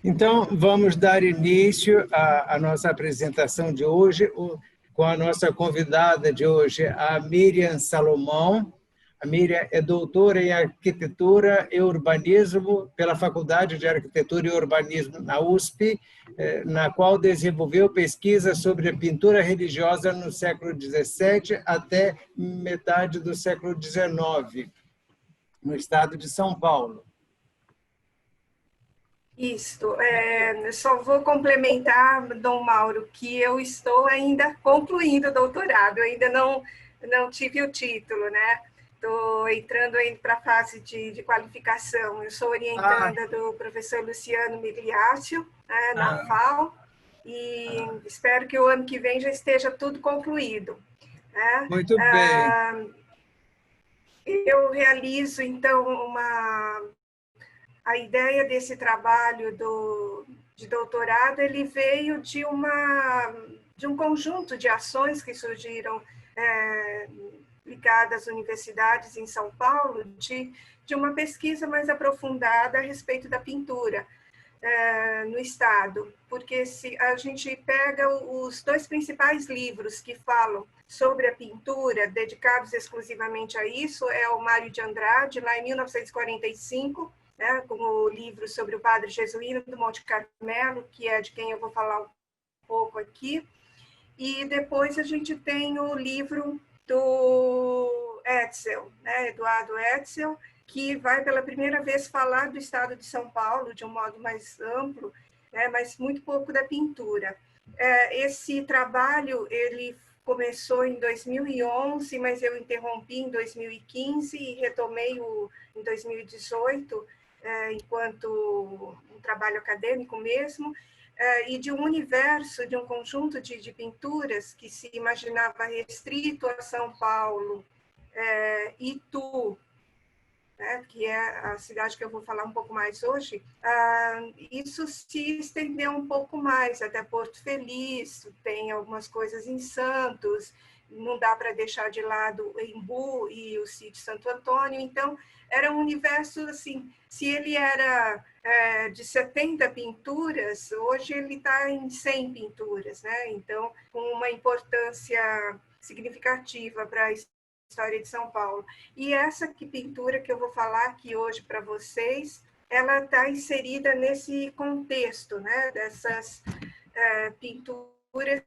Então, vamos dar início à nossa apresentação de hoje, com a nossa convidada de hoje, a Miriam Salomão. A Miriam é doutora em Arquitetura e Urbanismo pela Faculdade de Arquitetura e Urbanismo na USP, na qual desenvolveu pesquisa sobre a pintura religiosa no século XVII até metade do século XIX, no estado de São Paulo. Isso, só vou complementar, Dom Mauro, que eu estou ainda concluindo o doutorado, eu ainda não tive o título, né? Estou entrando para a fase de qualificação. Eu sou orientanda do professor Luciano Migliaccio, né, na FAO, e espero que o ano que vem já esteja tudo concluído. Né? Muito bem. Eu realizo, então, a ideia desse trabalho de doutorado, ele veio de um conjunto de ações que surgiram ligadas às universidades em São Paulo, de uma pesquisa mais aprofundada a respeito da pintura no estado, porque se a gente pega os dois principais livros que falam sobre a pintura, dedicados exclusivamente a isso, é o Mário de Andrade, lá em 1945, né, com o livro sobre o padre jesuíno do Monte Carmelo, que é de quem eu vou falar um pouco aqui. E depois a gente tem o livro do Etzel, né, Eduardo Etzel, que vai pela primeira vez falar do estado de São Paulo de um modo mais amplo, né, mas muito pouco da pintura. Esse trabalho, ele começou em 2011, mas eu interrompi em 2015 e retomei em 2018, enquanto um trabalho acadêmico mesmo, e de um universo, de um conjunto de pinturas que se imaginava restrito a São Paulo, Itu, né, que é a cidade que eu vou falar um pouco mais hoje, isso se estendeu um pouco mais, até Porto Feliz, tem algumas coisas em Santos, não dá para deixar de lado o Embu e o sítio Santo Antônio, então era um universo assim, se ele era de 70 pinturas, hoje ele está em 100 pinturas, né? Então, com uma importância significativa para a história de São Paulo. E essa pintura que eu vou falar aqui hoje para vocês, ela está inserida nesse contexto, né? Dessas pinturas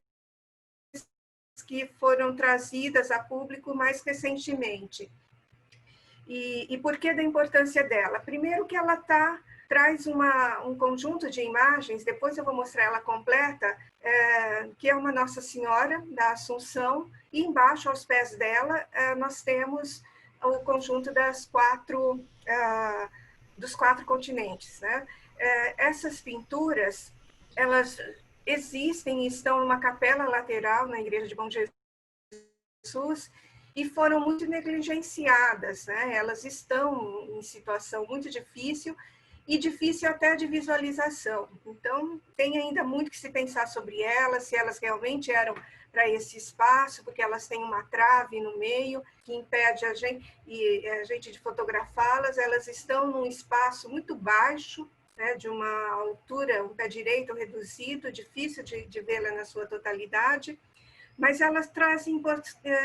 que foram trazidas a público mais recentemente. E por que da importância dela? Primeiro que ela traz um conjunto de imagens, depois eu vou mostrar ela completa, que é uma Nossa Senhora da Assunção, e embaixo, aos pés dela, nós temos o conjunto dos quatro continentes. Né? Essas pinturas, elas existem e estão numa capela lateral na Igreja de Bom Jesus, e foram muito negligenciadas, né? Elas estão em situação muito difícil e difícil até de visualização. Então, tem ainda muito que se pensar sobre elas, se elas realmente eram para esse espaço, porque elas têm uma trave no meio que impede a gente de fotografá-las. Elas estão num espaço muito baixo, né, de uma altura, um pé direito reduzido, difícil de vê-la na sua totalidade, mas elas trazem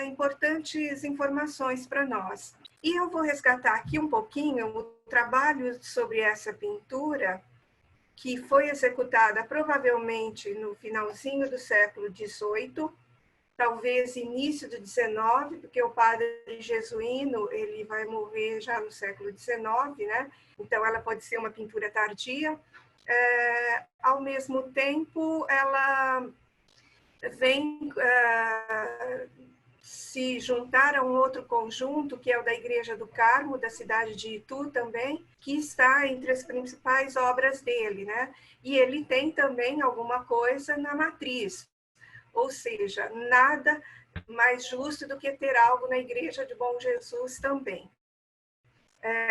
importantes informações para nós. E eu vou resgatar aqui um pouquinho o trabalho sobre essa pintura, que foi executada provavelmente no finalzinho do século XVIII, talvez início do XIX, porque o padre jesuíno ele vai morrer já no século XIX, né? Então ela pode ser uma pintura tardia. Ao mesmo tempo, ela vem se juntar a um outro conjunto, que é o da Igreja do Carmo, da cidade de Itu também, que está entre as principais obras dele, né? E ele tem também alguma coisa na matriz, ou seja, nada mais justo do que ter algo na Igreja de Bom Jesus também.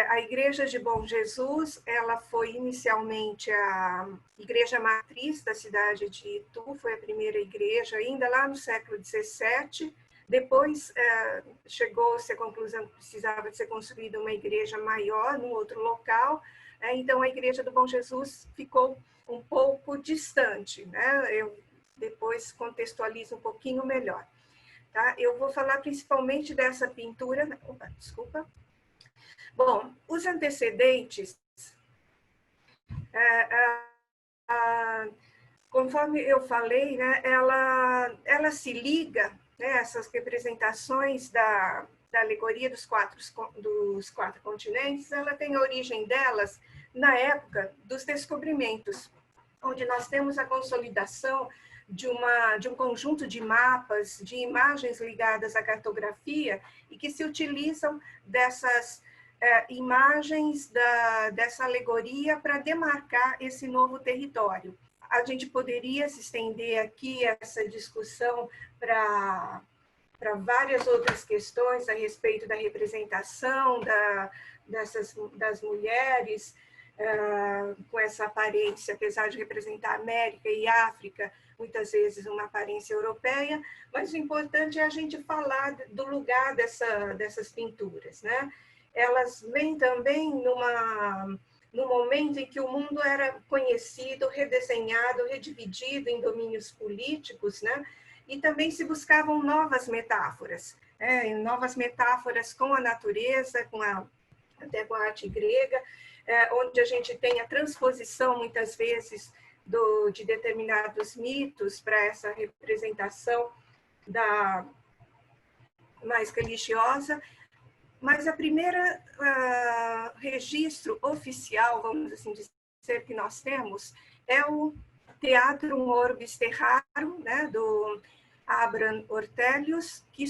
A Igreja de Bom Jesus, ela foi inicialmente a igreja matriz da cidade de Itu, foi a primeira igreja, ainda lá no século XVII, Depois chegou-se à conclusão que precisava de ser construída uma igreja maior num outro local, então a Igreja do Bom Jesus ficou um pouco distante, né? Eu depois contextualizo um pouquinho melhor. Tá? Eu vou falar principalmente dessa pintura. Opa, desculpa. Bom, os antecedentes, conforme eu falei, né, ela se liga, né, essas representações da alegoria dos quatro continentes, ela tem a origem delas na época dos descobrimentos, onde nós temos a consolidação de um conjunto de mapas, de imagens ligadas à cartografia e que se utilizam dessas imagens dessa alegoria para demarcar esse novo território. A gente poderia se estender aqui essa discussão para várias outras questões a respeito da representação das mulheres, com essa aparência, apesar de representar América e África, muitas vezes uma aparência europeia, mas o importante é a gente falar do lugar dessas pinturas, né? Elas vêm também no momento em que o mundo era conhecido, redesenhado, redividido em domínios políticos, né? E também se buscavam novas metáforas, novas metáforas com a natureza, até com a arte grega, onde a gente tem a transposição, muitas vezes, de determinados mitos para essa representação mais religiosa. Mas a primeira registro oficial, vamos assim dizer, que nós temos, é o Teatrum Orbis Terrarum, né, do Abraham Ortelius, que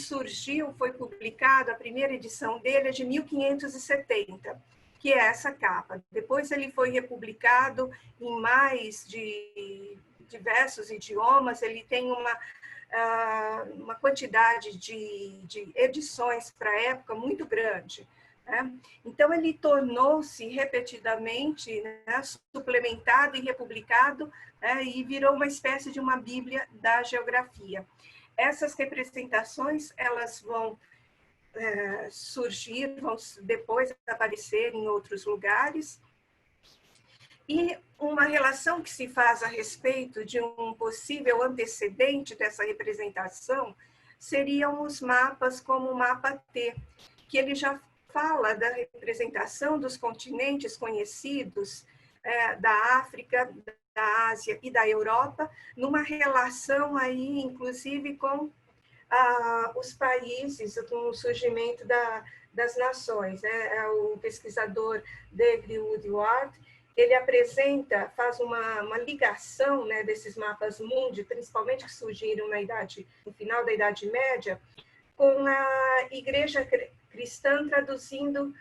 foi publicado, a primeira edição dele é de 1570, que é essa capa. Depois ele foi republicado em mais de diversos idiomas, ele tem uma quantidade de edições para a época muito grande, né? Então, ele tornou-se repetidamente, né, suplementado e republicado, né, e virou uma espécie de uma bíblia da geografia. Essas representações, elas vão surgir, vão depois aparecer em outros lugares, e uma relação que se faz a respeito de um possível antecedente dessa representação seriam os mapas como o mapa T, que ele já fala da representação dos continentes conhecidos, da África, da Ásia e da Europa, numa relação aí, inclusive, com os países, com o surgimento das nações. O pesquisador David Woodward, ele faz uma ligação, né, desses mapas mundi, principalmente que surgiram no final da Idade Média, com a Igreja cristã traduzindo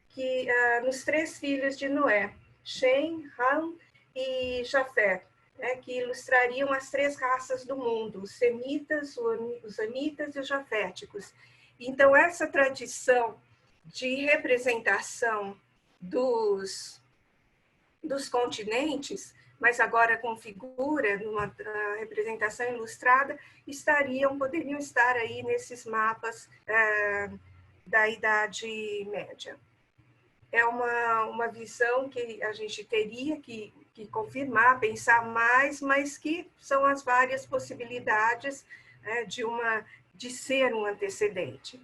que nos 3 filhos de Noé, Shem, Ham e Jafé, né, que ilustrariam as 3 raças do mundo, os semitas, os amitas e os jaféticos. Então, essa tradição de representação dos continentes, mas agora com figura, numa representação ilustrada, poderiam estar aí nesses mapas da Idade Média. É uma visão que a gente teria que confirmar, pensar mais, mas que são as várias possibilidades de ser um antecedente.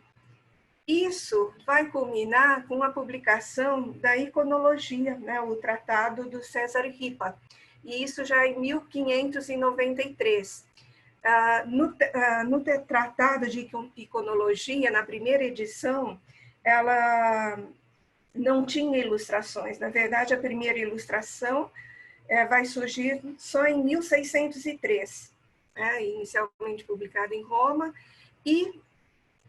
Isso vai culminar com a publicação da iconologia, né, o tratado do César Ripa, e isso já em 1593. No tratado de iconologia, na primeira edição, ela não tinha ilustrações. Na verdade, a primeira ilustração vai surgir só em 1603, inicialmente publicada em Roma, e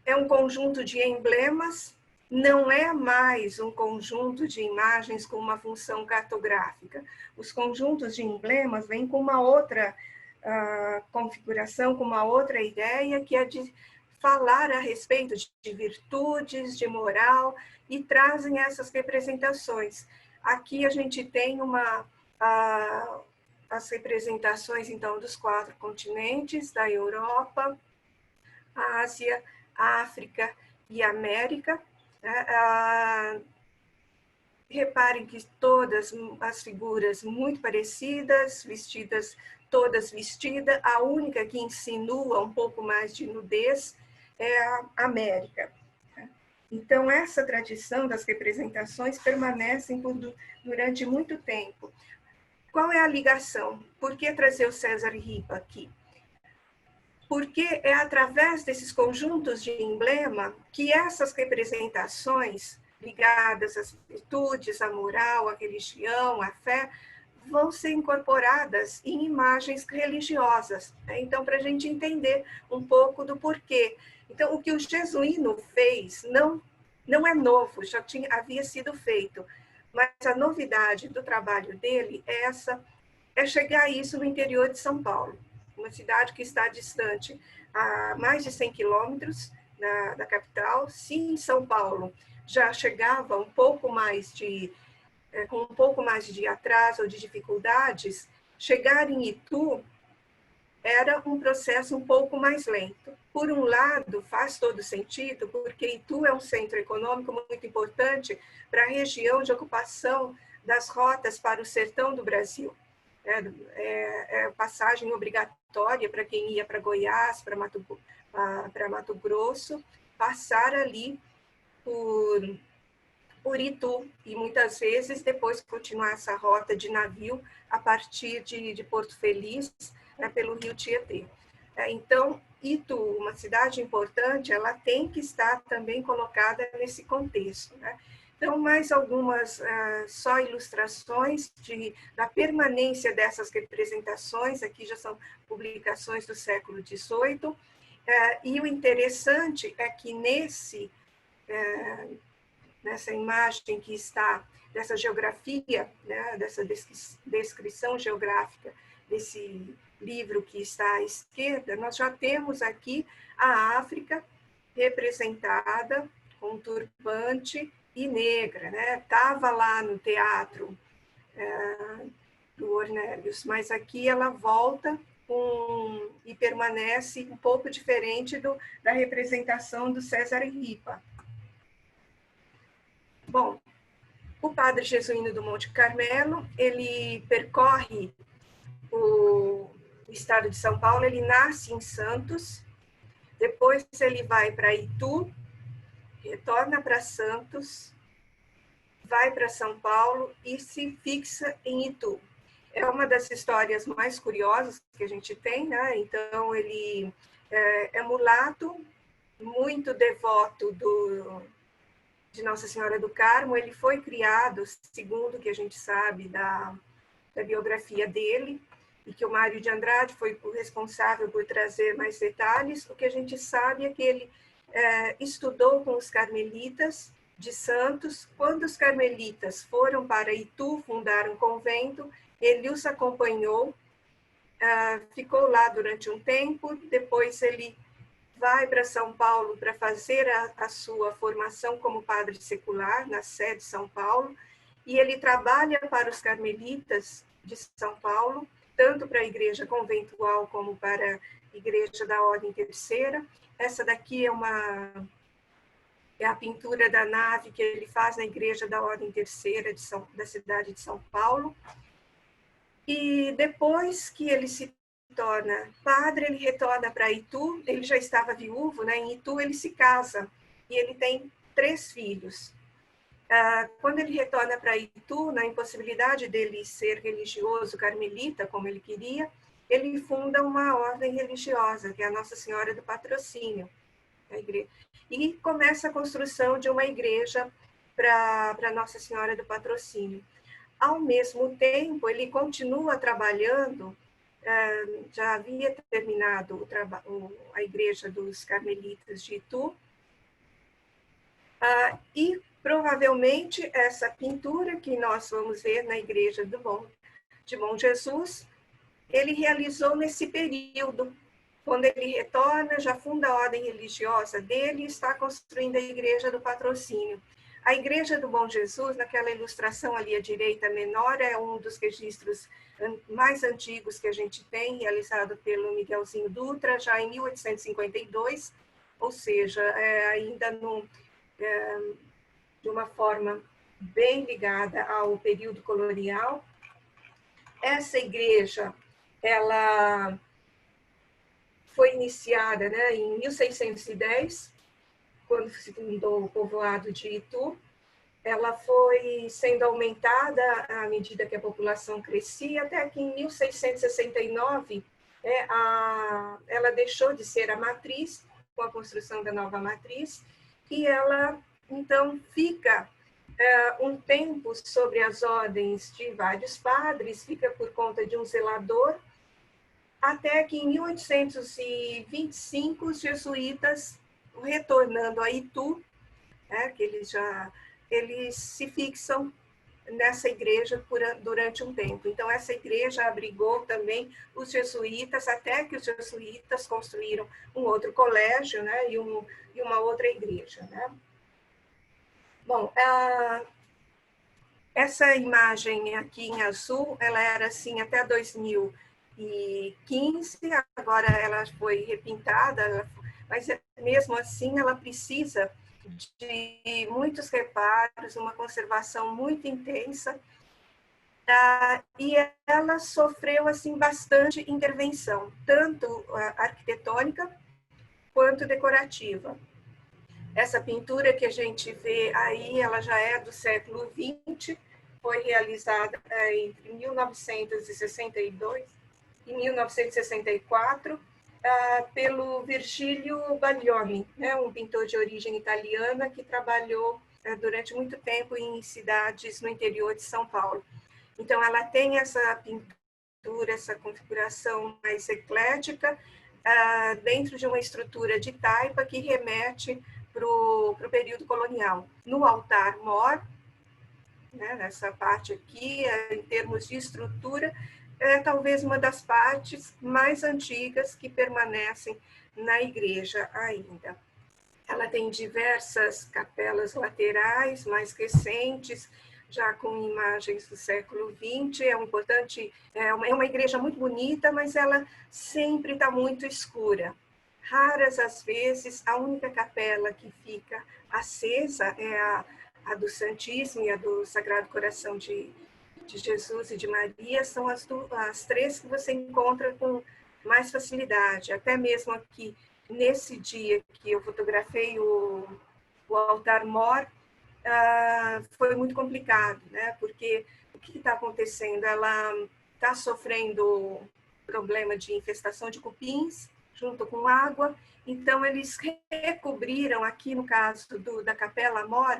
é um conjunto de emblemas, não é mais um conjunto de imagens com uma função cartográfica. Os conjuntos de emblemas vêm com uma outra configuração, com uma outra ideia, que é de falar a respeito de virtudes, de moral, e trazem essas representações. Aqui a gente tem as representações, então, dos 4 continentes, da Europa, a Ásia, a África e a América. Reparem que todas as figuras muito parecidas, vestidas, todas vestidas, a única que insinua um pouco mais de nudez é a América. Então, essa tradição das representações permanecem durante muito tempo. Qual é a ligação? Por que trazer o César Ripa aqui? Porque é através desses conjuntos de emblema que essas representações ligadas às virtudes, à moral, à religião, à fé, vão ser incorporadas em imagens religiosas. Então, para a gente entender um pouco do porquê. Então, o que o Jesuíno fez não é novo, havia sido feito. Mas a novidade do trabalho dele é chegar a isso no interior de São Paulo, uma cidade que está distante a mais de 100 quilômetros da capital. Se em São Paulo já chegava um pouco mais com um pouco mais de atraso ou de dificuldades, chegar em Itu era um processo um pouco mais lento. Por um lado, faz todo sentido, porque Itu é um centro econômico muito importante para a região de ocupação das rotas para o sertão do Brasil. É passagem obrigatória para quem ia para Goiás, para Mato Grosso, passar ali por Itu, e muitas vezes depois continuar essa rota de navio a partir de Porto Feliz, pelo Rio Tietê. Então, Itu, uma cidade importante, ela tem que estar também colocada nesse contexto. Então, mais algumas só ilustrações da permanência dessas representações, aqui já são publicações do século XVIII, e o interessante é que nessa imagem que está, dessa geografia, dessa descrição geográfica desse livro que está à esquerda, nós já temos aqui a África representada com turbante e negra, Estava lá no teatro do Ornélius, mas aqui ela volta e permanece um pouco diferente da representação do César Ripa. Bom, o padre jesuíno do Monte Carmelo, ele percorre o estado de São Paulo, ele nasce em Santos, depois ele vai para Itu, retorna para Santos, vai para São Paulo e se fixa em Itu. É uma das histórias mais curiosas que a gente tem, Então, ele é mulato, muito devoto de Nossa Senhora do Carmo. Ele foi criado, segundo o que a gente sabe da biografia dele, e que o Mário de Andrade foi o responsável por trazer mais detalhes. O que a gente sabe é que ele estudou com os carmelitas de Santos. Quando os carmelitas foram para Itu, fundaram um convento, ele os acompanhou, ficou lá durante um tempo, depois ele vai para São Paulo para fazer a sua formação como padre secular, na sede de São Paulo, e ele trabalha para os carmelitas de São Paulo, tanto para a igreja conventual como para a igreja da Ordem Terceira. Essa daqui é a pintura da nave que ele faz na igreja da Ordem Terceira da cidade de São Paulo. E depois que ele se torna padre, ele retorna para Itu. Ele já estava viúvo, Em Itu ele se casa e ele tem 3 filhos. Quando ele retorna para Itu, na impossibilidade dele ser religioso carmelita, como ele queria, ele funda uma ordem religiosa, que é a Nossa Senhora do Patrocínio, a igreja, e começa a construção de uma igreja para Nossa Senhora do Patrocínio. Ao mesmo tempo, ele continua trabalhando, já havia terminado a igreja dos carmelitas de Itu, e provavelmente essa pintura que nós vamos ver na igreja de Bom Jesus, ele realizou nesse período. Quando ele retorna, já funda a ordem religiosa dele e está construindo a igreja do Patrocínio. A igreja do Bom Jesus, naquela ilustração ali à direita menor, é um dos registros mais antigos que a gente tem, realizado pelo Miguelzinho Dutra, já em 1852. ou seja, ainda de uma forma bem ligada ao período colonial. Essa igreja, ela foi iniciada, né, em 1610, quando se fundou o povoado de Itu. Ela foi sendo aumentada à medida que a população crescia, até que em 1669 ela deixou de ser a matriz, com a construção da nova matriz, e ela, então, fica um tempo sobre as ordens de vários padres, fica por conta de um zelador, até que em 1825 os jesuítas, retornando a Itu, que eles se fixam nessa igreja durante um tempo. Então, essa igreja abrigou também os jesuítas, até que os jesuítas construíram um outro colégio, né, e uma outra igreja, né? Bom, essa imagem aqui em azul, ela era assim até 2015, agora ela foi repintada, mas mesmo assim ela precisa de muitos reparos, uma conservação muito intensa, e ela sofreu assim bastante intervenção, tanto arquitetônica quanto decorativa. Essa pintura que a gente vê aí, ela já é do século XX, foi realizada entre 1962 e 1964, pelo Virgilio Baglioni, né, um pintor de origem italiana que trabalhou durante muito tempo em cidades no interior de São Paulo. Então, ela tem essa pintura, essa configuração mais eclética, dentro de uma estrutura de taipa que remete para o período colonial. No altar-mor, né, nessa parte aqui, em termos de estrutura, é talvez uma das partes mais antigas que permanecem na igreja ainda. Ela tem diversas capelas laterais, mais recentes, já com imagens do século XX. É uma igreja muito bonita, mas ela sempre está muito escura. Raras as vezes, a única capela que fica acesa é a do Santíssimo e a do Sagrado Coração de Jesus e de Maria, são as três que você encontra com mais facilidade. Até mesmo aqui, nesse dia que eu fotografei o altar-mor, foi muito complicado, né? Porque o que está acontecendo? Ela está sofrendo problema de infestação de cupins, junto com água, então eles recobriram, aqui no caso da Capela Mor,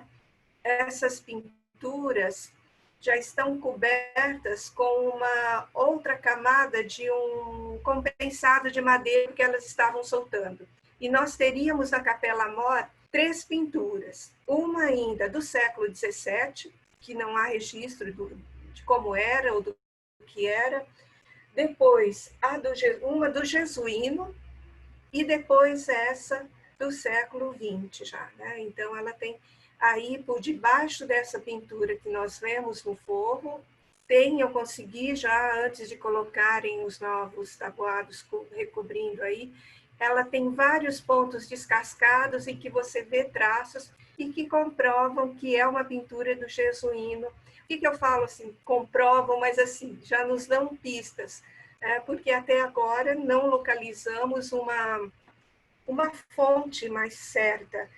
essas pinturas já estão cobertas com uma outra camada de um compensado de madeira que elas estavam soltando. E nós teríamos na Capela Mor 3 pinturas, uma ainda do século XVII, que não há registro de como era ou do que era, depois uma do Jesuíno, e depois essa do século XX já, né? Então, ela tem aí, por debaixo dessa pintura que nós vemos no forro, eu consegui já, antes de colocarem os novos tabuados recobrindo aí, ela tem vários pontos descascados em que você vê traços e que comprovam que é uma pintura do Jesuíno. O que eu falo assim? Comprovam, mas assim, já nos dão pistas, porque até agora não localizamos uma fonte mais certa.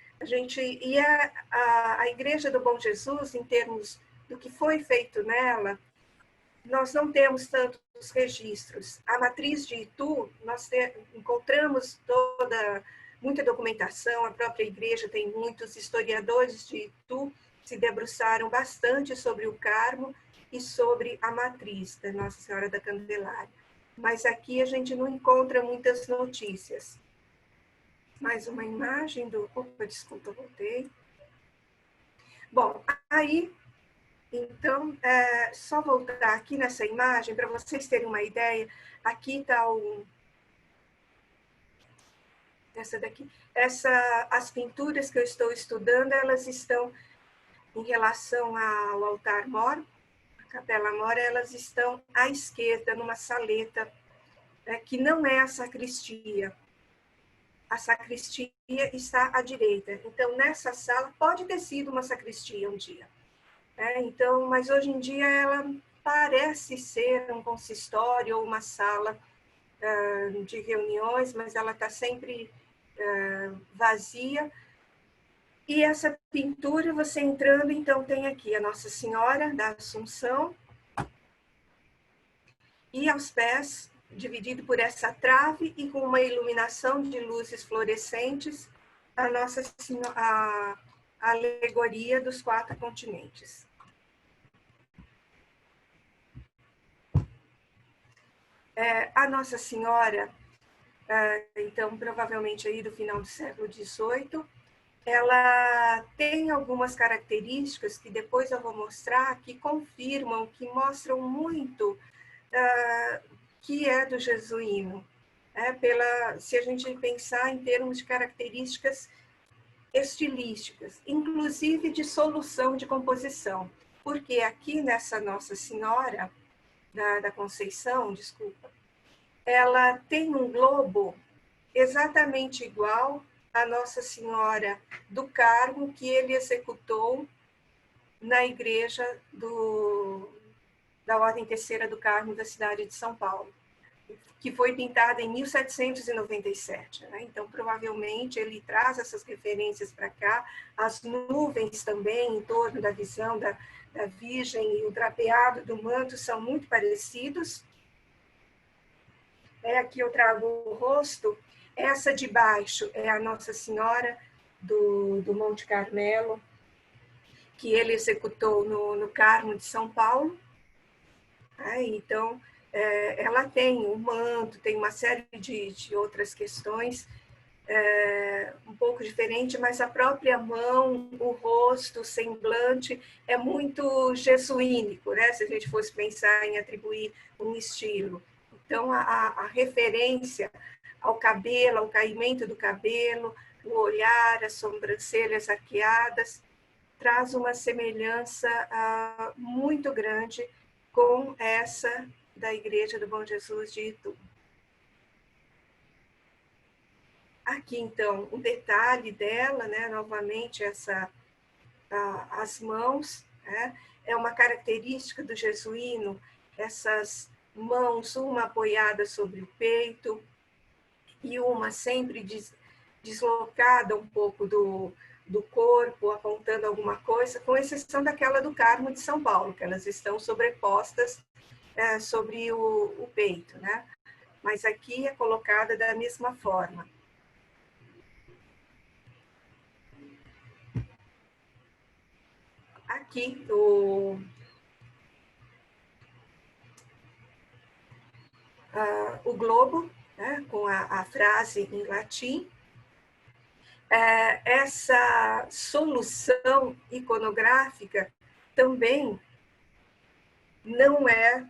A Igreja do Bom Jesus, em termos do que foi feito nela, nós não temos tantos registros. A matriz de Itu, nós encontramos muita documentação, a própria igreja tem muitos historiadores de Itu, se debruçaram bastante sobre o Carmo e sobre a matriz da Nossa Senhora da Candelária. Mas aqui a gente não encontra muitas notícias. Mais uma imagem do... Opa, desculpa, voltei. Bom, aí, então, só voltar aqui nessa imagem, para vocês terem uma ideia, aqui está essa daqui. As pinturas que eu estou estudando, elas estão em relação ao altar-mor, a capela-mor, elas estão à esquerda, numa saleta, que não é a sacristia. a sacristia está à direita. Então, nessa sala, pode ter sido uma sacristia um dia. Então, mas hoje em dia ela parece ser um consistório ou uma sala de reuniões, mas ela está sempre vazia. E essa pintura, você entrando, então tem aqui a Nossa Senhora da Assunção, e aos pés, dividido por essa trave e com uma iluminação de luzes fluorescentes, a Nossa Senhora, a alegoria dos 4 continentes. A Nossa Senhora, então, provavelmente aí do final do século XVIII, ela tem algumas características que depois eu vou mostrar, que confirmam, que mostram muito que é do jesuíno. Se a gente pensar em termos de características estilísticas, inclusive de solução de composição. Porque aqui nessa Nossa Senhora da Conceição, desculpa, ela tem um globo exatamente igual à Nossa Senhora do Carmo, que ele executou na igreja da Ordem Terceira do Carmo da cidade de São Paulo, que foi pintada em 1797. Então, provavelmente, ele traz essas referências para cá, as nuvens também em torno da visão da Virgem e o drapeado do manto são muito parecidos. Aqui eu trago o rosto. Essa de baixo é a Nossa Senhora do Monte Carmelo, que ele executou no Carmo de São Paulo. Então, ela tem um manto, tem uma série de outras questões um pouco diferente, mas a própria mão, o rosto, o semblante é muito jesuínico, né? Se a gente fosse pensar em atribuir um estilo. Então, a referência ao cabelo, ao caimento do cabelo, o olhar, as sobrancelhas arqueadas, traz uma semelhança muito grande com essa da Igreja do Bom Jesus de Itu. Aqui, então, o detalhe dela, né, novamente, as mãos, né, é uma característica do jesuíno, essas mãos, uma apoiada sobre o peito e uma sempre deslocada um pouco do corpo, apontando alguma coisa, com exceção daquela do Carmo de São Paulo, que elas estão sobrepostas sobre o peito, né? Mas aqui é colocada da mesma forma. Aqui, o globo, né, com a frase em latim. Essa solução iconográfica também não é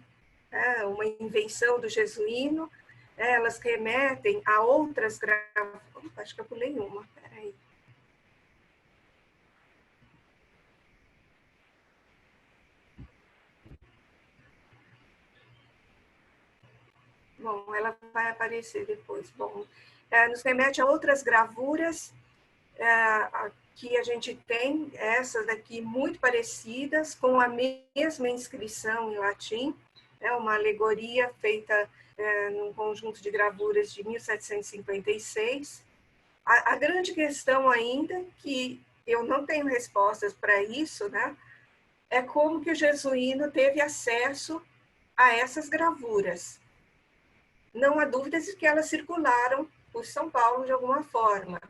uma invenção do jesuíno, elas remetem a outras gravuras. Acho que eu pulei uma, peraí. Bom, ela vai aparecer depois. Bom, nos remete a outras gravuras que a gente tem, essas daqui muito parecidas, com a mesma inscrição em latim, uma alegoria feita num conjunto de gravuras de 1756. A grande questão ainda, que eu não tenho respostas para isso, né, é como que o jesuíno teve acesso a essas gravuras. Não há dúvidas de que elas circularam por São Paulo de alguma forma.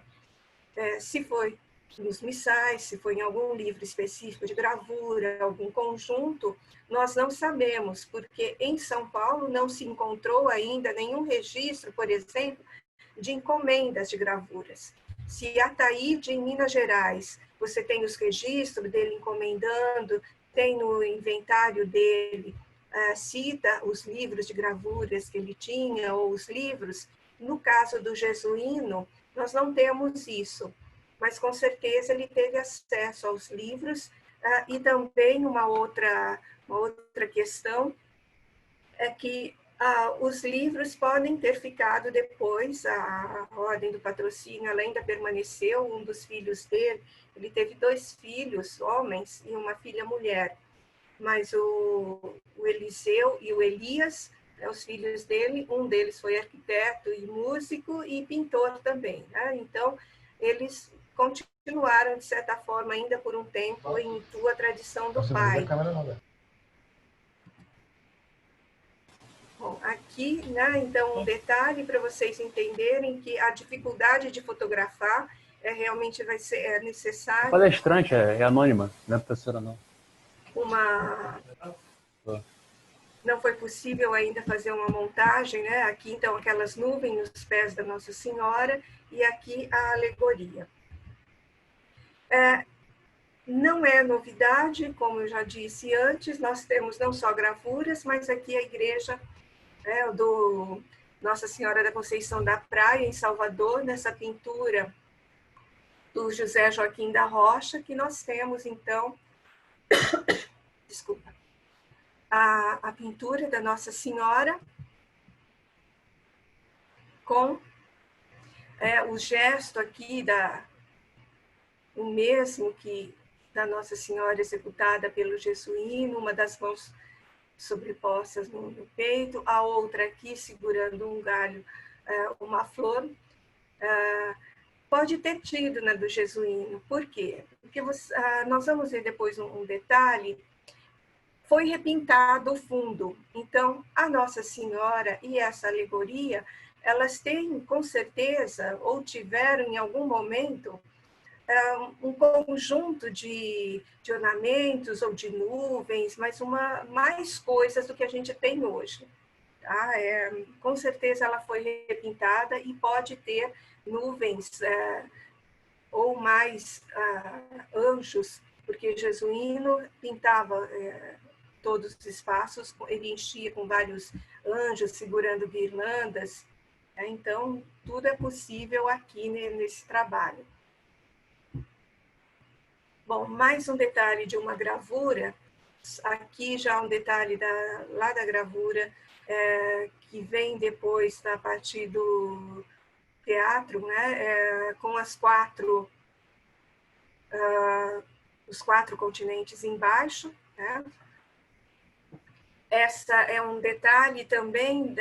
Se foi nos missais, se foi em algum livro específico de gravura, algum conjunto, nós não sabemos, porque em São Paulo não se encontrou ainda nenhum registro, por exemplo, de encomendas de gravuras. Se Ataíde, em Minas Gerais, você tem os registros dele encomendando, tem no inventário dele, cita os livros de gravuras que ele tinha, ou os livros. No caso do jesuíno, nós não temos isso, mas com certeza ele teve acesso aos livros. E também uma outra questão é que Os livros podem ter ficado depois, a ordem do patrocínio ela ainda permaneceu, um dos filhos dele, ele teve 2 filhos, homens, e uma filha mulher, mas o Eliseu e o Elias, né, os filhos dele, um deles foi arquiteto e músico e pintor também, né? Então, eles continuaram, de certa forma, ainda por um tempo, em tua tradição do pai. Bom, aqui, né, então, um detalhe para vocês entenderem que a dificuldade de fotografar realmente vai ser necessário... A palestrante é anônima, não é professora, não. Não foi possível ainda fazer uma montagem, né? Aqui, então, aquelas nuvens nos pés da Nossa Senhora e aqui a alegoria. Não é novidade, como eu já disse antes, nós temos não só gravuras, mas aqui a igreja do Nossa Senhora da Conceição da Praia, em Salvador, nessa pintura do José Joaquim da Rocha, que nós temos, então, desculpa, a pintura da Nossa Senhora com o gesto aqui, o mesmo que da Nossa Senhora executada pelo jesuíno, uma das mãos sobrepostas no peito, a outra aqui segurando um galho, uma flor, pode ter tido na do jesuíno. Por quê? Porque nós vamos ver depois um detalhe, foi repintado o fundo. Então, a Nossa Senhora e essa alegoria, elas têm, com certeza, ou tiveram em algum momento, um conjunto de ornamentos ou de nuvens, mas mais coisas do que a gente tem hoje. Tá? Com certeza ela foi repintada e pode ter nuvens ou mais anjos, porque jesuíno pintava todos os espaços, ele enchia com vários anjos segurando guirlandas, então tudo é possível aqui nesse trabalho. Bom, mais um detalhe de uma gravura, aqui já um detalhe lá da gravura, que vem depois a partir do teatro, né, com os 4 continentes embaixo, né? Essa é um detalhe também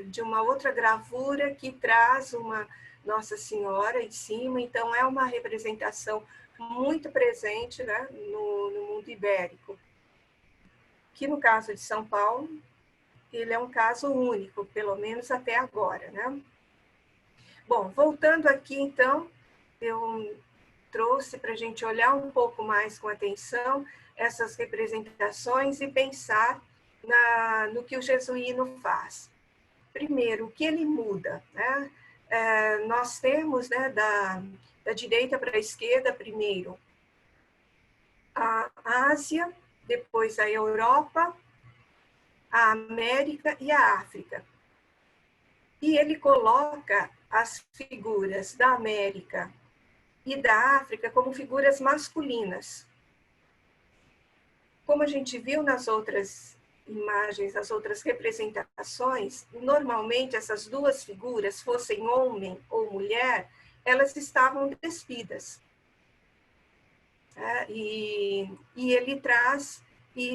de uma outra gravura que traz uma Nossa Senhora em cima, então é uma representação muito presente, né, no mundo ibérico. Que no caso de São Paulo, ele é um caso único, pelo menos até agora, né? Bom, voltando aqui então, eu trouxe para a gente olhar um pouco mais com atenção essas representações e pensar no que o jesuíno faz. Primeiro, o que ele muda, né? Nós temos, né, da direita para a esquerda, primeiro, a Ásia, depois a Europa, a América e a África. E ele coloca as figuras da América e da África como figuras masculinas. Como a gente viu nas outras imagens, nas outras representações, normalmente essas duas figuras, fossem homem ou mulher, elas estavam despidas. E ele traz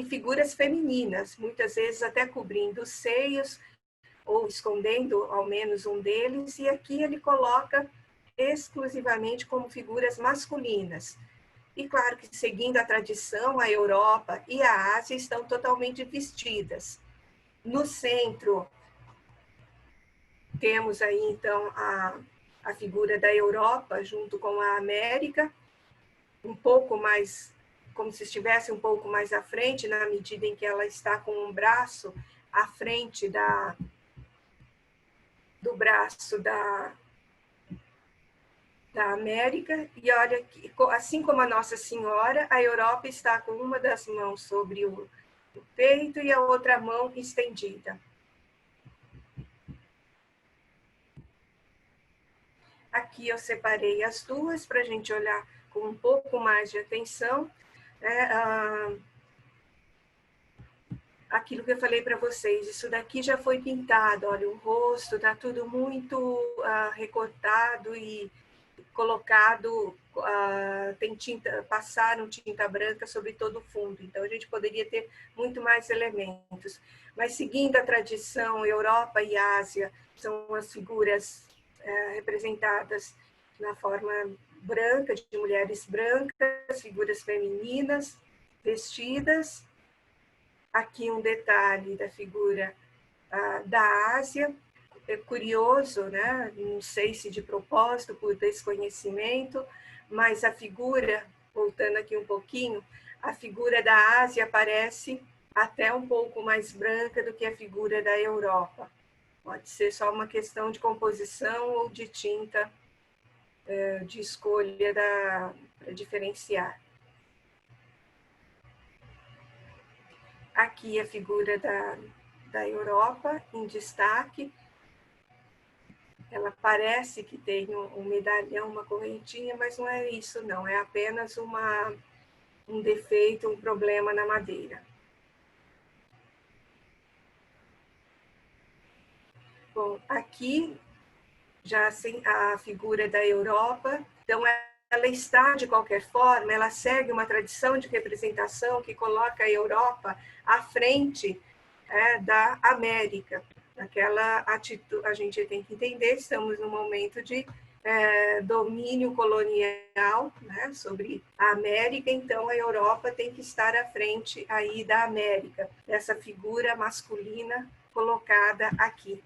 figuras femininas, muitas vezes até cobrindo os seios, ou escondendo ao menos um deles, e aqui ele coloca exclusivamente como figuras masculinas. E claro que, seguindo a tradição, a Europa e a Ásia estão totalmente vestidas. No centro, temos aí, então, a figura da Europa junto com a América, um pouco mais, como se estivesse um pouco mais à frente, na medida em que ela está com um braço à frente do braço da América, e olha, assim como a Nossa Senhora, a Europa está com uma das mãos sobre o peito e a outra mão estendida. Aqui eu separei as duas para a gente olhar com um pouco mais de atenção. aquilo que eu falei para vocês, isso daqui já foi pintado, olha, o rosto está tudo muito recortado e colocado, tem tinta, passaram tinta branca sobre todo o fundo, então a gente poderia ter muito mais elementos. Mas seguindo a tradição, Europa e Ásia são as figuras representadas na forma branca, de mulheres brancas, figuras femininas, vestidas. Aqui um detalhe da figura da Ásia, é curioso, né? Não sei se de propósito, por desconhecimento, mas a figura, voltando aqui um pouquinho, a figura da Ásia parece até um pouco mais branca do que a figura da Europa. Pode ser só uma questão de composição ou de tinta, de escolha para diferenciar. Aqui a figura da Europa em destaque. Ela parece que tem um medalhão, uma correntinha, mas não é isso, não. É apenas um defeito, um problema na madeira. Bom, aqui já assim, a figura da Europa. Então, ela está, de qualquer forma, ela segue uma tradição de representação que coloca a Europa à frente da América. Aquela atitude, a gente tem que entender, estamos num momento de domínio colonial, né, sobre a América, então a Europa tem que estar à frente aí da América, essa figura masculina colocada aqui.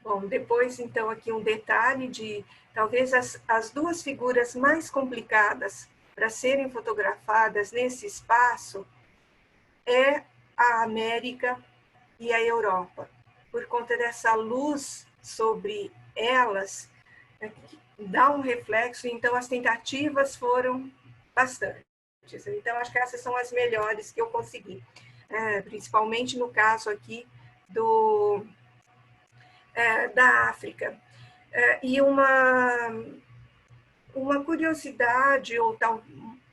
Bom, depois, então, aqui um detalhe de, talvez, as duas figuras mais complicadas para serem fotografadas nesse espaço é a América e a Europa, por conta dessa luz sobre elas, dá um reflexo, então as tentativas foram bastantes. Então, acho que essas são as melhores que eu consegui, principalmente no caso aqui da África. E uma curiosidade, ou tal,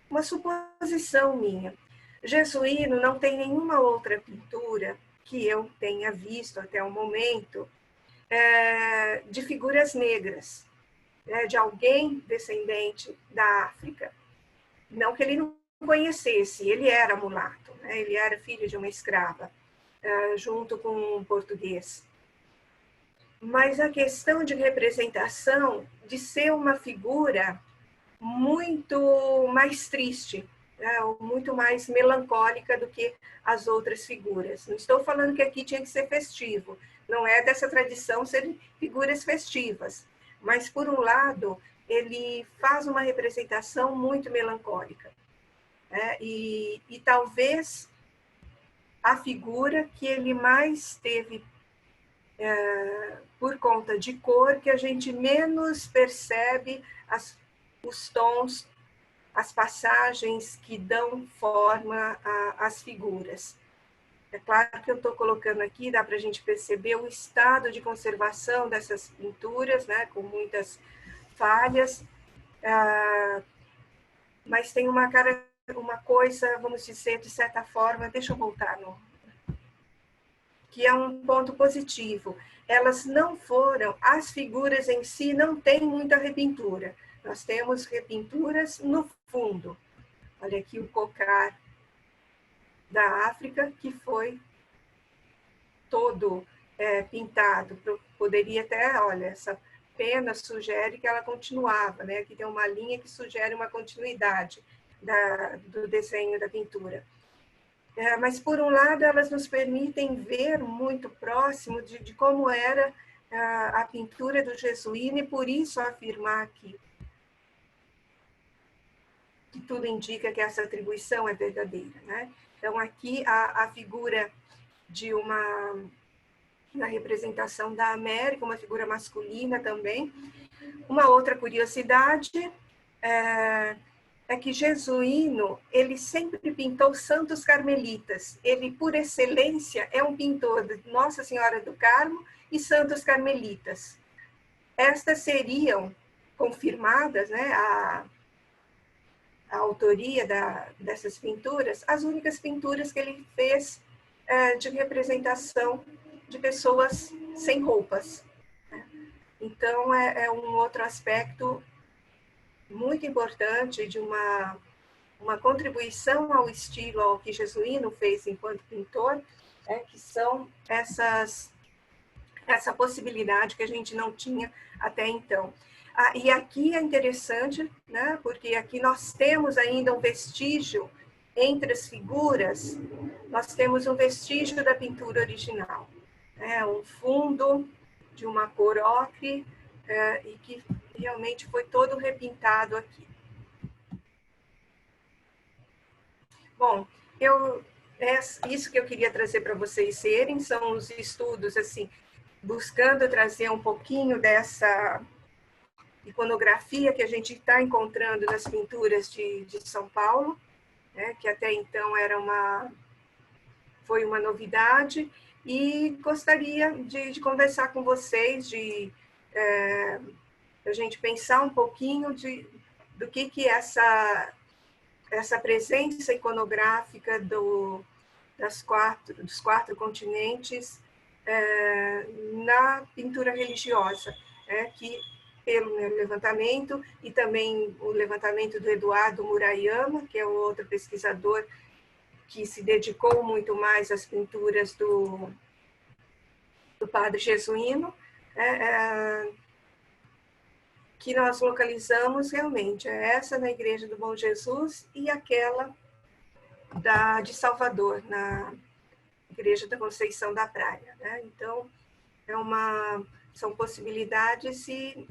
uma suposição minha. Jesuíno não tem nenhuma outra pintura que eu tenha visto até o momento de figuras negras, de alguém descendente da África. Não que ele não conhecesse, ele era mulato, né? Ele era filho de uma escrava, junto com um português. Mas a questão de representação, de ser uma figura muito mais triste, muito mais melancólica do que as outras figuras. Não estou falando que aqui tinha que ser festivo, não é dessa tradição serem figuras festivas, mas, por um lado, ele faz uma representação muito melancólica. E talvez a figura que ele mais teve por conta de cor, que a gente menos percebe os tons, as passagens que dão forma às figuras. É claro que eu estou colocando aqui, dá para a gente perceber o estado de conservação dessas pinturas, né, com muitas falhas, mas tem uma coisa, vamos dizer, de certa forma, deixa eu voltar que é um ponto positivo. Elas não foram, as figuras em si não têm muita repintura. Nós temos repinturas no fundo. Olha aqui o cocar da África, que foi todo pintado. Poderia até, olha, essa pena sugere que ela continuava, né? Aqui tem uma linha que sugere uma continuidade do desenho da pintura. Mas, por um lado, elas nos permitem ver muito próximo de como era a pintura do Jesuíno, e por isso afirmar aqui que tudo indica que essa atribuição é verdadeira, né? Então, aqui a figura de na representação da América, uma figura masculina também. Uma outra curiosidade é que Jesuíno, ele sempre pintou santos carmelitas. Ele, por excelência, é um pintor de Nossa Senhora do Carmo e santos carmelitas. Estas seriam confirmadas, né, a autoria dessas pinturas, as únicas pinturas que ele fez de representação de pessoas sem roupas. Então, é um outro aspecto muito importante de uma contribuição ao estilo, ao que Jesuíno fez enquanto pintor, que são essa possibilidade que a gente não tinha até então. E aqui é interessante, né, porque aqui nós temos ainda um vestígio entre as figuras, nós temos um vestígio da pintura original, um fundo de uma cor ocre, e que realmente foi todo repintado aqui. Bom, isso que eu queria trazer para vocês serem, são os estudos, assim, buscando trazer um pouquinho dessa iconografia que a gente está encontrando nas pinturas de São Paulo, que até então foi uma novidade, e gostaria de conversar com vocês, a gente pensar um pouquinho do que essa presença iconográfica dos quatro continentes na pintura religiosa, que pelo meu levantamento, e também o levantamento do Eduardo Murayama, que é outro pesquisador que se dedicou muito mais às pinturas do padre Jesuíno, que nós localizamos realmente essa na Igreja do Bom Jesus e aquela de Salvador, na Igreja da Conceição da Praia. Então, são possibilidades e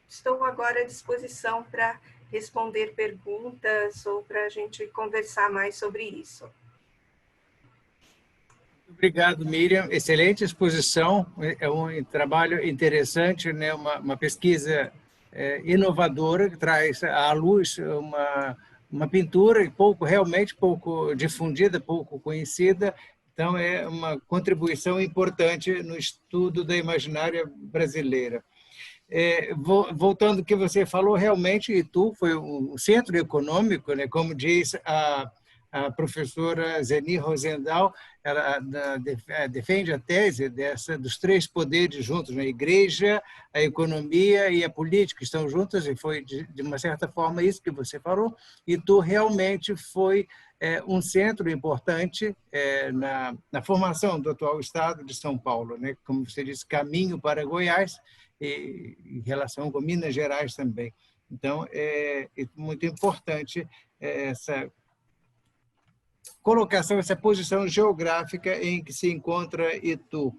estou agora à disposição para responder perguntas ou para a gente conversar mais sobre isso. Obrigado, Miriam. Excelente exposição. É um trabalho interessante, né? Uma pesquisa inovadora que traz à luz uma pintura realmente pouco difundida, pouco conhecida. Então, é uma contribuição importante no estudo da imaginária brasileira. Voltando ao que você falou, realmente Itu foi um centro econômico, né? Como diz a professora Zeni Rosendahl, ela defende a tese dos três poderes juntos, né? A igreja, a economia e a política estão juntas, e foi, de uma certa forma, isso que você falou. Itu realmente foi um centro importante na formação do atual Estado de São Paulo, né? Como você disse, caminho para Goiás, e em relação com Minas Gerais também. Então, é muito importante essa colocação, essa posição geográfica em que se encontra Itu.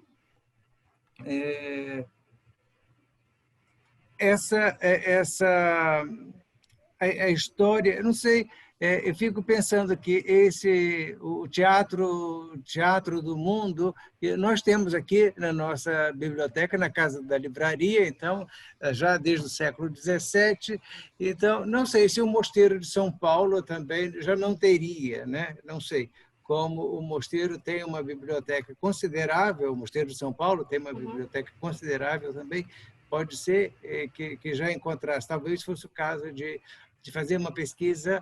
A história, eu não sei, eu fico pensando que o teatro do mundo, nós temos aqui na nossa biblioteca, na Casa da Livraria, então, já desde o século XVII, então, não sei se o Mosteiro de São Paulo também já não teria, né? Não sei, como o Mosteiro tem uma biblioteca considerável, o Mosteiro de São Paulo tem uma biblioteca considerável também, pode ser que já encontrasse, talvez fosse o caso de fazer uma pesquisa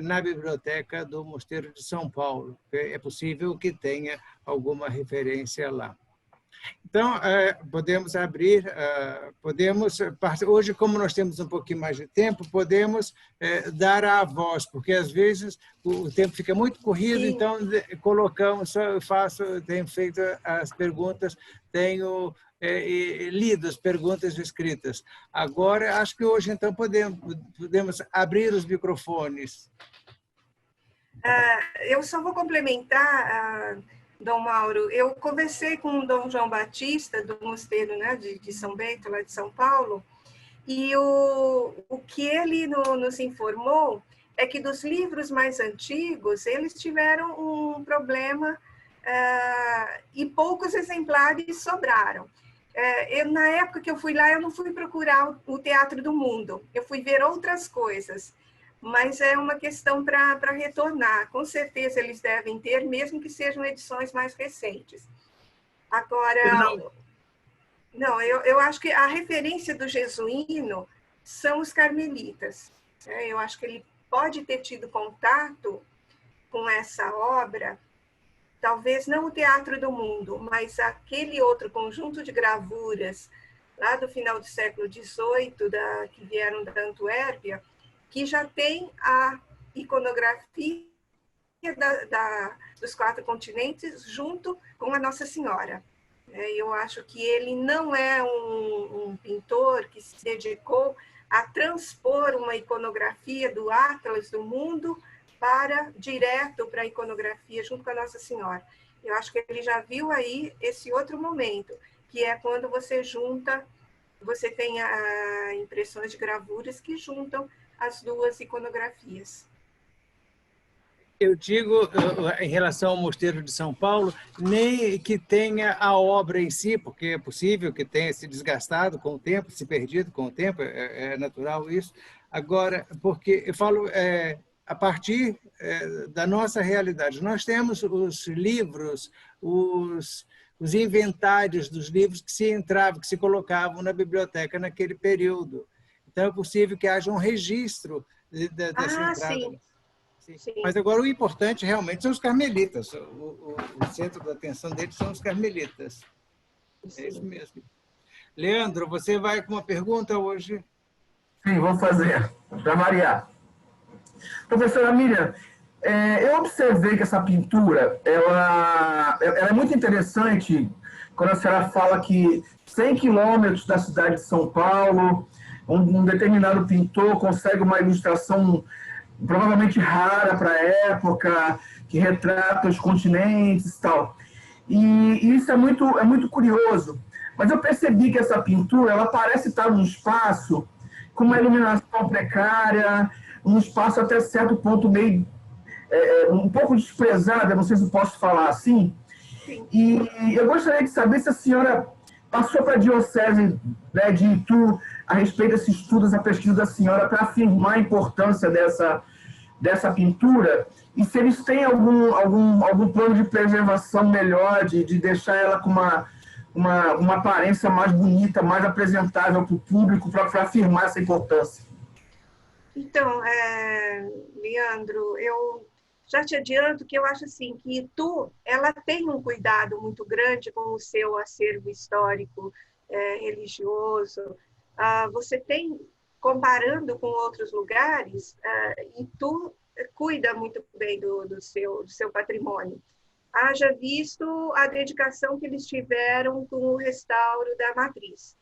na biblioteca do Mosteiro de São Paulo. É possível que tenha alguma referência lá. Então, podemos abrir, hoje, como nós temos um pouquinho mais de tempo, podemos dar a voz, porque às vezes o tempo fica muito corrido. Sim. Então colocamos, tenho feito as perguntas, tenho lido as perguntas escritas. Agora, acho que hoje, então, podemos abrir os microfones. Eu só vou complementar, Dom Mauro. Eu conversei com o Dom João Batista, do Mosteiro, né, de São Bento, lá de São Paulo, e o que ele nos informou é que dos livros mais antigos, eles tiveram um problema e poucos exemplares sobraram. Na época que eu fui lá, eu não fui procurar o Teatro do Mundo, eu fui ver outras coisas, mas é uma questão para retornar. Com certeza eles devem ter, mesmo que sejam edições mais recentes. Agora, eu acho que a referência do Jesuíno são os carmelitas. Eu acho que ele pode ter tido contato com essa obra, talvez não o Teatro do Mundo, mas aquele outro conjunto de gravuras lá do final do século XVIII, que vieram da Antuérpia, que já tem a iconografia dos 4 continentes junto com a Nossa Senhora. Eu acho que ele não é um pintor que se dedicou a transpor uma iconografia do Atlas do mundo direto para a iconografia junto com a Nossa Senhora. Eu acho que ele já viu aí esse outro momento, que é quando você tem impressões de gravuras que juntam as 2 iconografias. Eu digo, em relação ao Mosteiro de São Paulo, nem que tenha a obra em si, porque é possível que tenha se desgastado com o tempo, se perdido com o tempo, é natural isso. Agora, porque eu falo a partir da nossa realidade. Nós temos os livros, os inventários dos livros que se colocavam na biblioteca naquele período. Então, é possível que haja um registro dessa entrada. Sim. Sim. Mas agora o importante realmente são os carmelitas. O centro da atenção deles são os carmelitas. É isso mesmo. Leandro, você vai com uma pergunta hoje? Sim, vou fazer, para variar. Professora Miriam, eu observei que essa pintura ela é muito interessante quando a senhora fala que 100 quilômetros da cidade de São Paulo, um determinado pintor consegue uma ilustração provavelmente rara para a época, que retrata os continentes e tal. E isso é muito curioso. Mas eu percebi que essa pintura ela parece estar num espaço com uma iluminação precária, um espaço até certo ponto meio um pouco desprezado, não sei se eu posso falar assim. E eu gostaria de saber se a senhora passou para a Diocese, né, de Itu a respeito desse estudo, essa pesquisa da senhora, para afirmar a importância dessa pintura, e se eles têm algum plano de preservação melhor, de deixar ela com uma aparência mais bonita, mais apresentável para o público, para afirmar essa importância. Então, Leandro, eu já te adianto que eu acho assim, que Itu, ela tem um cuidado muito grande com o seu acervo histórico, religioso. Você tem, comparando com outros lugares, Itu cuida muito bem do seu patrimônio. Haja visto a dedicação que eles tiveram com o restauro da matriz,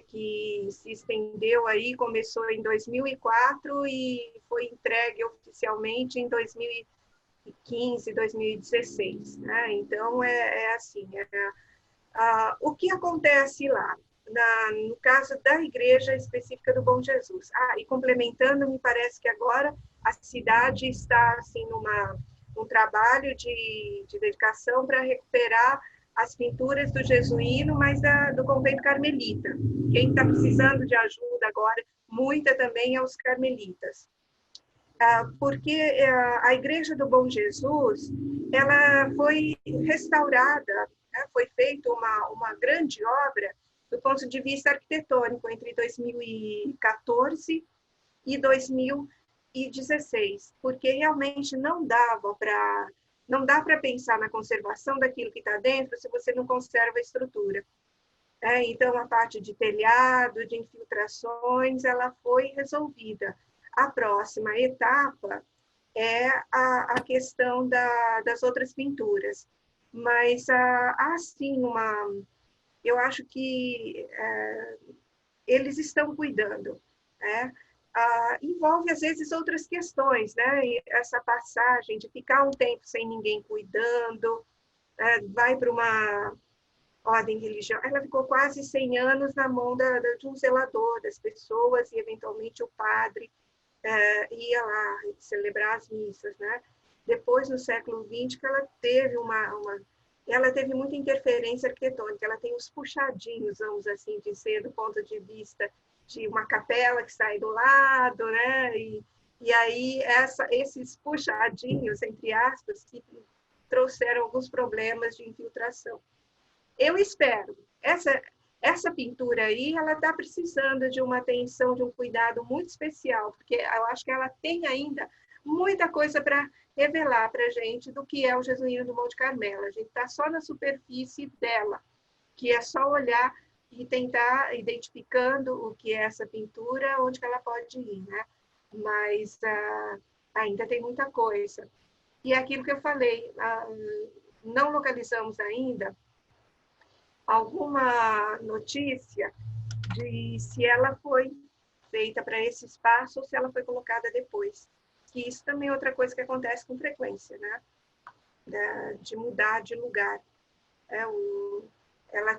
que se estendeu aí, começou em 2004 e foi entregue oficialmente em 2015, 2016. Né? Então, assim, o que acontece lá? No caso da Igreja Específica do Bom Jesus. E complementando, me parece que agora a cidade está assim, num trabalho de dedicação para recuperar as pinturas do Jesuíno, mas do Convento Carmelita. Quem está precisando de ajuda agora, muita também, é os carmelitas. Porque a Igreja do Bom Jesus, ela foi restaurada, né? Foi feita uma grande obra do ponto de vista arquitetônico entre 2014 e 2016, porque realmente não dá para pensar na conservação daquilo que está dentro se você não conserva a estrutura. Então, a parte de telhado, de infiltrações, ela foi resolvida. A próxima etapa é a questão das outras pinturas. Mas, assim, eu acho que eles estão cuidando, né? Envolve, às vezes, outras questões, né? E essa passagem de ficar um tempo sem ninguém cuidando, vai para uma ordem religiosa. Ela ficou quase 100 anos na mão de um zelador das pessoas e, eventualmente, o padre ia lá celebrar as missas, né? Depois, no século XX, que ela teve ela teve muita interferência arquitetônica, ela tem os puxadinhos, vamos assim dizer, do ponto de vista de uma capela que sai do lado, né? E aí esses puxadinhos, entre aspas, que trouxeram alguns problemas de infiltração. Eu espero, essa essa pintura aí, ela está precisando de uma atenção, de um cuidado muito especial, porque eu acho que ela tem ainda muita coisa para revelar para a gente do que é o Jesuíno do Monte Carmelo. A gente está só na superfície dela, que é só olhar e tentar identificando o que é essa pintura, onde que ela pode ir, né? Mas ainda tem muita coisa. E é aquilo que eu falei, não localizamos ainda alguma notícia de se ela foi feita para esse espaço ou se ela foi colocada depois. Que isso também é outra coisa que acontece com frequência, né? De mudar de lugar. Ela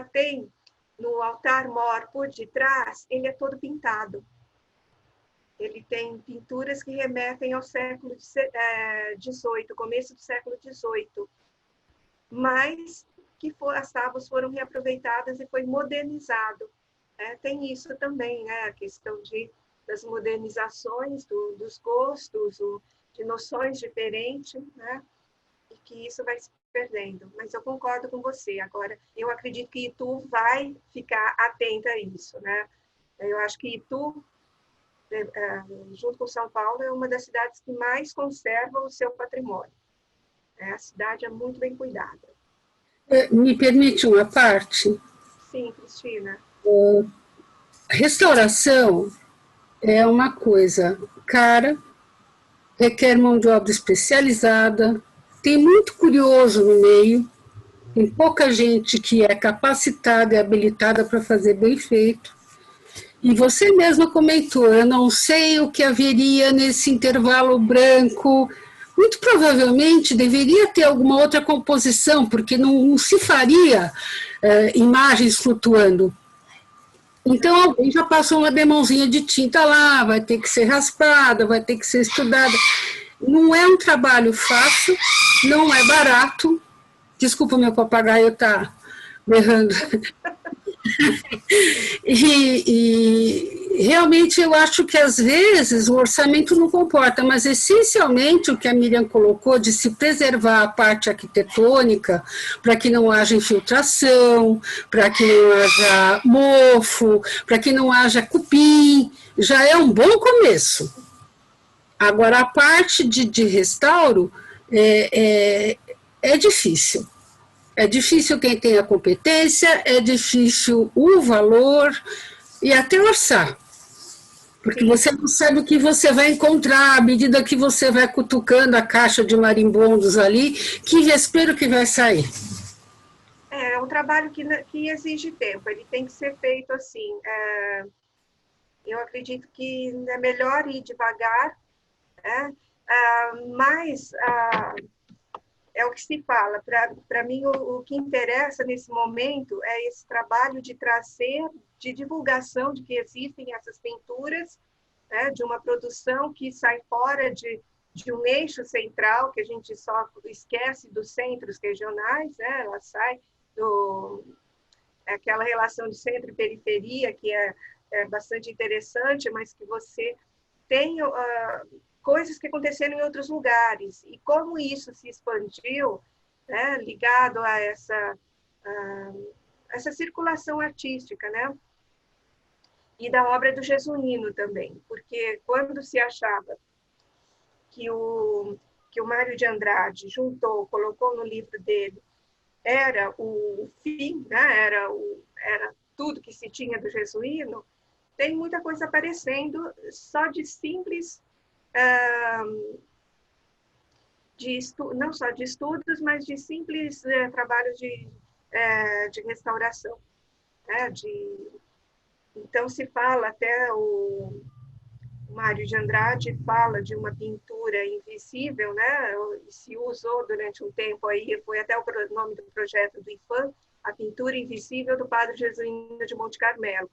tem no altar-mor por detrás, ele é todo pintado. Ele tem pinturas que remetem ao século XVIII, começo do século XVIII, mas que as tábuas foram reaproveitadas e foi modernizado. Tem isso também, né? A questão das modernizações, dos gostos, de noções diferentes, né? E que isso vai se perdendo. Mas eu concordo com você. Agora, eu acredito que Itu vai ficar atenta a isso, né? Eu acho que Itu, junto com São Paulo, é uma das cidades que mais conserva o seu patrimônio. A cidade é muito bem cuidada. Me permite uma parte? Sim, Cristina. Restauração é uma coisa cara, requer mão de obra especializada, tem muito curioso no meio, tem pouca gente que é capacitada e habilitada para fazer bem feito. E você mesma comentou, eu não sei o que haveria nesse intervalo branco. Muito provavelmente deveria ter alguma outra composição, porque não se faria imagens flutuando. Então alguém já passou uma demãozinha de tinta lá, vai ter que ser raspada, vai ter que ser estudada. Não é um trabalho fácil, não é barato. Desculpa, meu papagaio está berrando. E realmente eu acho que às vezes o orçamento não comporta, mas essencialmente o que a Miriam colocou de se preservar a parte arquitetônica para que não haja infiltração, para que não haja mofo, para que não haja cupim, já é um bom começo. Agora a parte de restauro é difícil. É difícil quem tem a competência, é difícil o valor e até orçar. Porque você não sabe o que você vai encontrar à medida que você vai cutucando a caixa de marimbondos ali, que vespeiro que vai sair. É um trabalho que exige tempo, ele tem que ser feito assim. Eu acredito que é melhor ir devagar, né? Mas é o que se fala. Para mim, o que interessa nesse momento é esse trabalho de trazer, de divulgação de que existem essas pinturas, né, de uma produção que sai fora de um eixo central, que a gente só esquece dos centros regionais, né? Ela sai aquela relação de centro e periferia, que é bastante interessante, mas que você tem coisas que aconteceram em outros lugares, e como isso se expandiu, né, ligado a essa circulação artística, né, e da obra do Jesuíno também, porque quando se achava que o Mário de Andrade colocou no livro dele, era o fim, né, era tudo que se tinha do Jesuíno, tem muita coisa aparecendo só de simples não só de estudos, mas de simples trabalhos de restauração. Né? Então, se fala, até o Mário de Andrade fala de uma pintura invisível, né? Se usou durante um tempo, aí foi até o nome do projeto do IFAM, a pintura invisível do Padre Jesuíno de Monte Carmelo.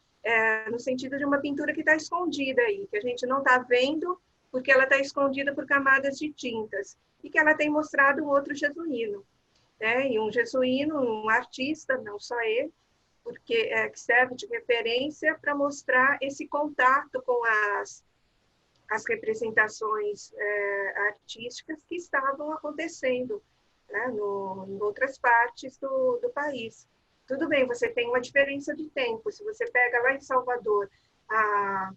No sentido de uma pintura que está escondida aí, que a gente não está vendo, porque ela está escondida por camadas de tintas, e que ela tem mostrado um outro jesuíno, né? E um jesuíno, um artista, não só ele, porque que serve de referência para mostrar esse contato com as representações artísticas que estavam acontecendo, né? Em outras partes do país. tudo bem, você tem uma diferença de tempo. Se você pega lá em Salvador a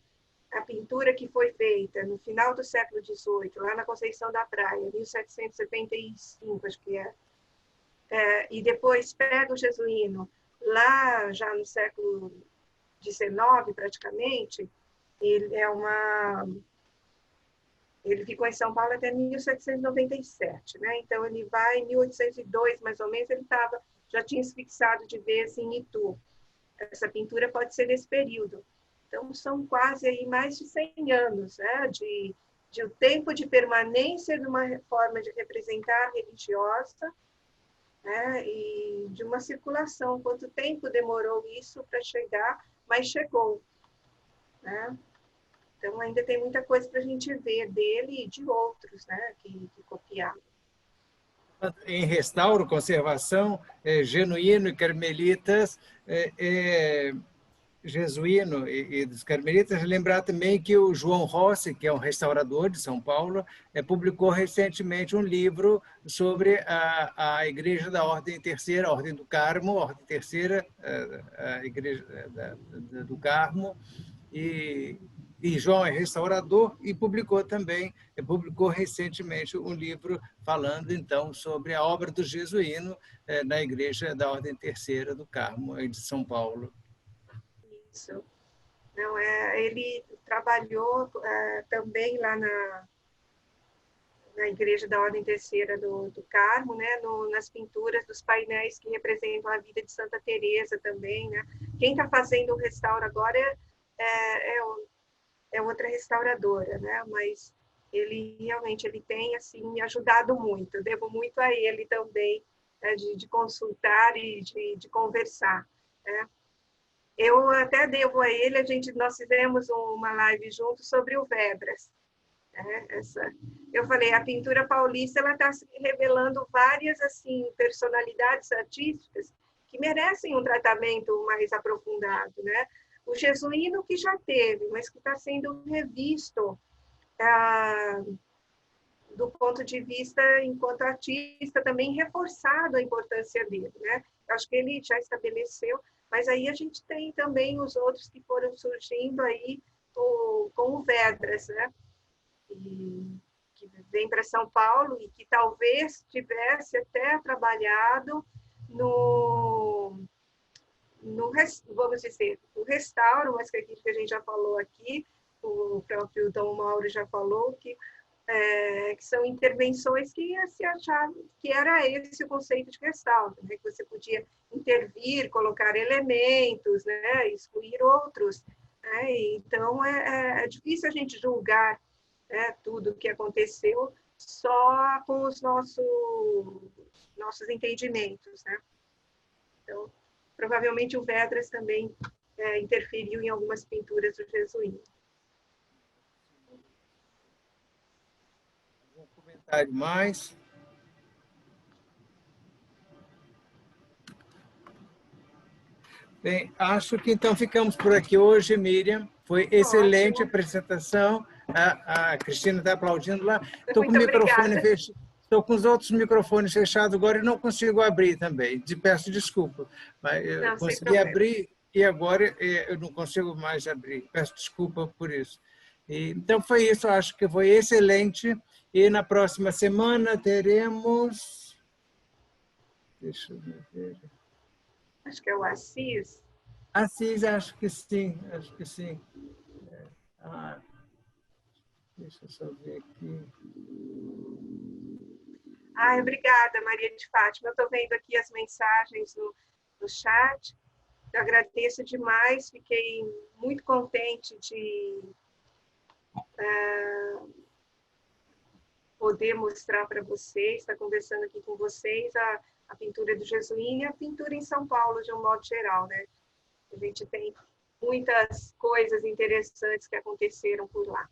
pintura que foi feita no final do século XVIII, lá na Conceição da Praia, 1775, acho que e depois pega o Jesuíno, lá já no século XIX, praticamente, ele ficou em São Paulo até 1797, né? Então, ele vai em 1802, mais ou menos, ele já tinha se fixado de vez em Itu. Essa pintura pode ser desse período. Então, são quase aí mais de 100 anos, né? de o tempo de permanência de uma forma de representar religiosa, né? E de uma circulação. Quanto tempo demorou isso para chegar, mas chegou, né? Então, ainda tem muita coisa para a gente ver dele e de outros, né, que copiaram. Em restauro, conservação, genuíno e carmelitas, jesuíno e dos carmelitas, lembrar também que o João Rossi, que é um restaurador de São Paulo, publicou recentemente um livro sobre a Igreja da Ordem Terceira, a Ordem do Carmo, a Ordem Terceira, a Igreja do Carmo, e João é restaurador e publicou recentemente um livro falando, então, sobre a obra do jesuíno na Igreja da Ordem Terceira do Carmo, de São Paulo. Isso. Não, ele trabalhou também lá na Igreja da Ordem Terceira do Carmo, né, nas pinturas dos painéis que representam a vida de Santa Teresa também, né? Quem está fazendo o restauro agora é outra restauradora, né? Mas ele realmente tem assim me ajudado muito. Eu devo muito a ele também, né, de consultar e de conversar, né? Eu até devo a ele, nós fizemos uma live junto sobre o Vedras, né? Eu falei, a pintura paulista ela está revelando várias assim personalidades artísticas que merecem um tratamento mais aprofundado, né? O jesuíno que já teve, mas que está sendo revisto do ponto de vista enquanto artista, também reforçado a importância dele, né? Eu acho que ele já estabeleceu, mas aí a gente tem também os outros que foram surgindo aí com o Vedras, né? E que vem para São Paulo e que talvez tivesse até trabalhado vamos dizer, o restauro, mas que é aquilo que a gente já falou aqui, o próprio Dom Mauro já falou, que são intervenções que se achavam que era esse o conceito de restauro, né? Que você podia intervir, colocar elementos, né? Excluir outros, né? Então, é difícil a gente julgar, né, tudo o que aconteceu só com os nossos entendimentos, né? Então, provavelmente o Vedras também interferiu em algumas pinturas do jesuíno. Algum comentário mais? Bem, acho que então ficamos por aqui hoje, Miriam. Foi excelente a apresentação. A Cristina está aplaudindo lá. Estou com o microfone fechado. Estou com os outros microfones fechados agora e não consigo abrir também. Peço desculpa, mas eu consegui abrir e agora eu não consigo mais abrir. Peço desculpa por isso. Então, foi isso. Acho que foi excelente. E na próxima semana teremos... Deixa eu ver. Acho que é o Assis. Assis, acho que sim. Acho que sim. Deixa eu só ver aqui. Obrigada, Maria de Fátima. Eu estou vendo aqui as mensagens no chat. Eu agradeço demais. Fiquei muito contente de poder mostrar para vocês, estar conversando aqui com vocês a pintura do jesuíno e a pintura em São Paulo, de um modo geral, né? A gente tem muitas coisas interessantes que aconteceram por lá.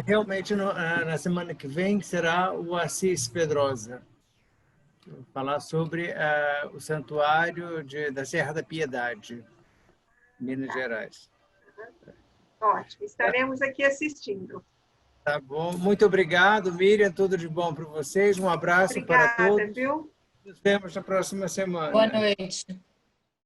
Realmente, na semana que vem, será o Assis Pedrosa. Vou falar sobre o santuário da Serra da Piedade, Minas Gerais. Ótimo, estaremos aqui assistindo. Tá bom. Muito obrigado, Miriam. Tudo de bom para vocês. Um abraço Obrigada, para todos. viu? Nos vemos na próxima semana. Boa noite.